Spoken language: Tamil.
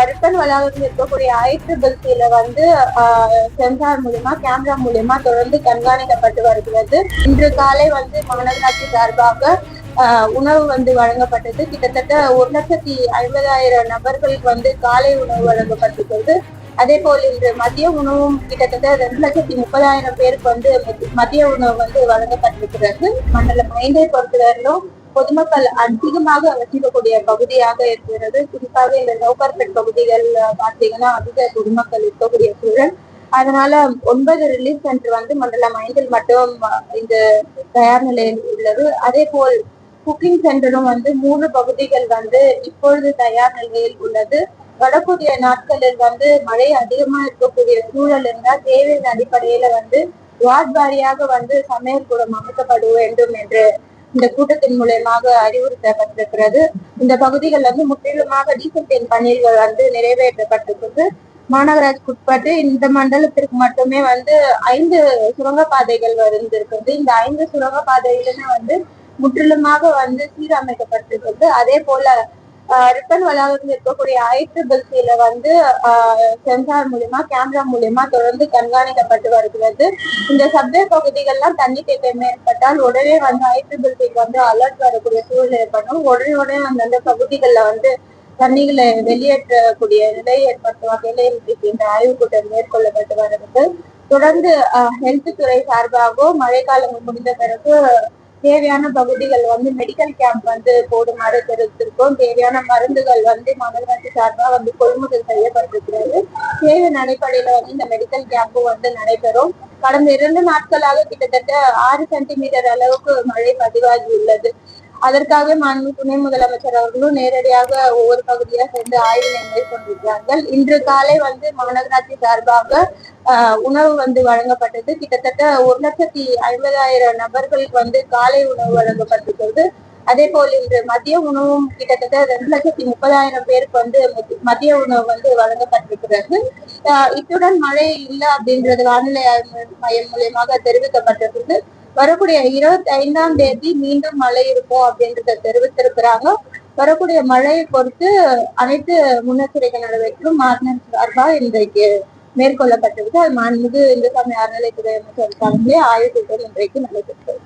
ரிப்பன் வளாகத்தில் இருக்கக்கூடிய IEEE வந்து சென்சார் மூலியமா கேமரா மூலியமா தொடர்ந்து கண்காணிக்கப்பட்டு வருகிறது. இன்று காலை வந்து மாநகராட்சி சார்பாக உணவு வந்து வழங்கப்பட்டது. கிட்டத்தட்ட 1,50,000 நபர்களுக்கு வந்து காலை உணவு வழங்கப்பட்டிருக்கிறது. அதே போல் இன்று மதிய உணவும் கிட்டத்தட்ட 2,30,000 பேருக்கு வந்து மதிய உணவு வந்து வழங்கப்பட்டிருக்கிறது. மண்டலம் 5 பொறுத்தவரையிலும் பொதுமக்கள் அதிகமாக வசிக்கக்கூடிய பகுதியாக இருக்கிறது. குறிப்பாக இந்த நௌகர்பேட் பகுதிகள் பார்த்தீங்கன்னா அதிக பொதுமக்கள் இருக்கக்கூடிய சூழல். அதனால 9 ரிலீஃப் சென்டர் வந்து மண்டலம் 5 மட்டும் இந்த தயார் நிலையில் உள்ளது. அதே போல் குக்கிங் சென்டரும் வந்து 3 பகுதிகள் வந்து இப்பொழுது தயார் நிலையில் உள்ளது. வரக்கூடிய நாட்களில் வந்து மழை அதிகமா இருக்கக்கூடிய சூழல் இருந்தால் தேவையின் அடிப்படையில வந்து வார்டு வாரியாக வந்து சமையல் கூடம் அமைக்கப்பட வேண்டும் என்று இந்த கூட்டத்தின் மூலமாக அறிவுறுத்தப்பட்டிருக்கிறது. இந்த பகுதிகள் வந்து முற்றிலுமாக டீசல் பணிகள் வந்து நிறைவேற்றப்பட்டிருக்கு. மாநகராட்சிக்கு உட்பட்டு இந்த மண்டலத்திற்கு மட்டுமே வந்து 5 சுரங்கப்பாதைகள் இருந்திருக்குது. இந்த 5 சுரங்கப்பாதைகளுமே வந்து முற்றிலுமாக வந்து சீரமைக்கப்பட்டிருக்கிறது. அதே போல ரிப்பன் வளாகத்தில் இருக்கக்கூடிய IEEE வந்து சென்சார் மூலியமா கேமரா மூலியமா தொடர்ந்து கண்காணிக்கப்பட்டு வருகிறது. இந்த சப்வே பகுதிகள்லாம் தண்ணி தேக்கம் ஏற்பட்டால் உடனே வந்து IEEE வந்து அலர்ட் வரக்கூடிய சூழல் ஏற்படும். உடனே வந்து அந்த பகுதிகளில் வந்து தண்ணிகளை வெளியேற்றக்கூடிய நிலை ஏற்படும் வகையில இந்த ஆய்வுக் கூட்டம் மேற்கொள்ளப்பட்டு வருகிறது. தொடர்ந்து ஹெல்த் துறை சார்பாகவும் மழைக்காலம் முடிந்த பிறகு தேவையான பகுதிகள் வந்து மெடிக்கல் கேம்ப் வந்து போடுமாறு தெரிவித்திருக்கோம். தேவையான மருந்துகள் வந்து மாநகராட்சி சார்பாக வந்து கொள்முதல் செய்யப்பட்டிருக்கிறது. தேவையின் அடிப்படையில வந்து இந்த மெடிக்கல் கேம்பும் வந்து நடைபெறும். கடந்த 2 நாட்களாக கிட்டத்தட்ட 6 சென்டிமீட்டர் அளவுக்கு மழை பதிவாகி உள்ளது. அதற்காக மாண்பு துணை முதலமைச்சர் அவர்களும் நேரடியாக ஒவ்வொரு பகுதியாக சென்று ஆய்வினை மேற்கொண்டிருக்கிறார்கள். இன்று காலை வந்து மாநகராட்சி சார்பாக உணவு வந்து வழங்கப்பட்டது. கிட்டத்தட்ட 1,50,000 நபர்களுக்கு வந்து காலை உணவு வழங்கப்பட்டிருக்கிறது. அதே போல் இன்று மதிய உணவும் கிட்டத்தட்ட 2,30,000 பேருக்கு வந்து மதிய உணவு வந்து வழங்கப்பட்டிருக்கிறது. இத்துடன் மழை இல்லை அப்படின்றது வானிலை மையம் மூலியமாக தெரிவிக்கப்பட்டிருக்கு. வரக்கூடிய 25ஆம் தேதி மீண்டும் மழை இருக்கும் அப்படின்றத தெரிவித்திருக்கிறாங்க. வரக்கூடிய மழையை பொறுத்து அனைத்து முன்னெச்சரிக்கை நடவடிக்கைகளும் மாநகராட்சி சார்பாக இன்றைக்கு மேற்கொள்ளப்பட்டிருக்கு. அது மாண்புமிகு இந்து சமய அறநிலைத்துறை அமைச்சர் தலைமையிலே ஆய்வுக் கூட்டம் இன்றைக்கு நடைபெற்றது.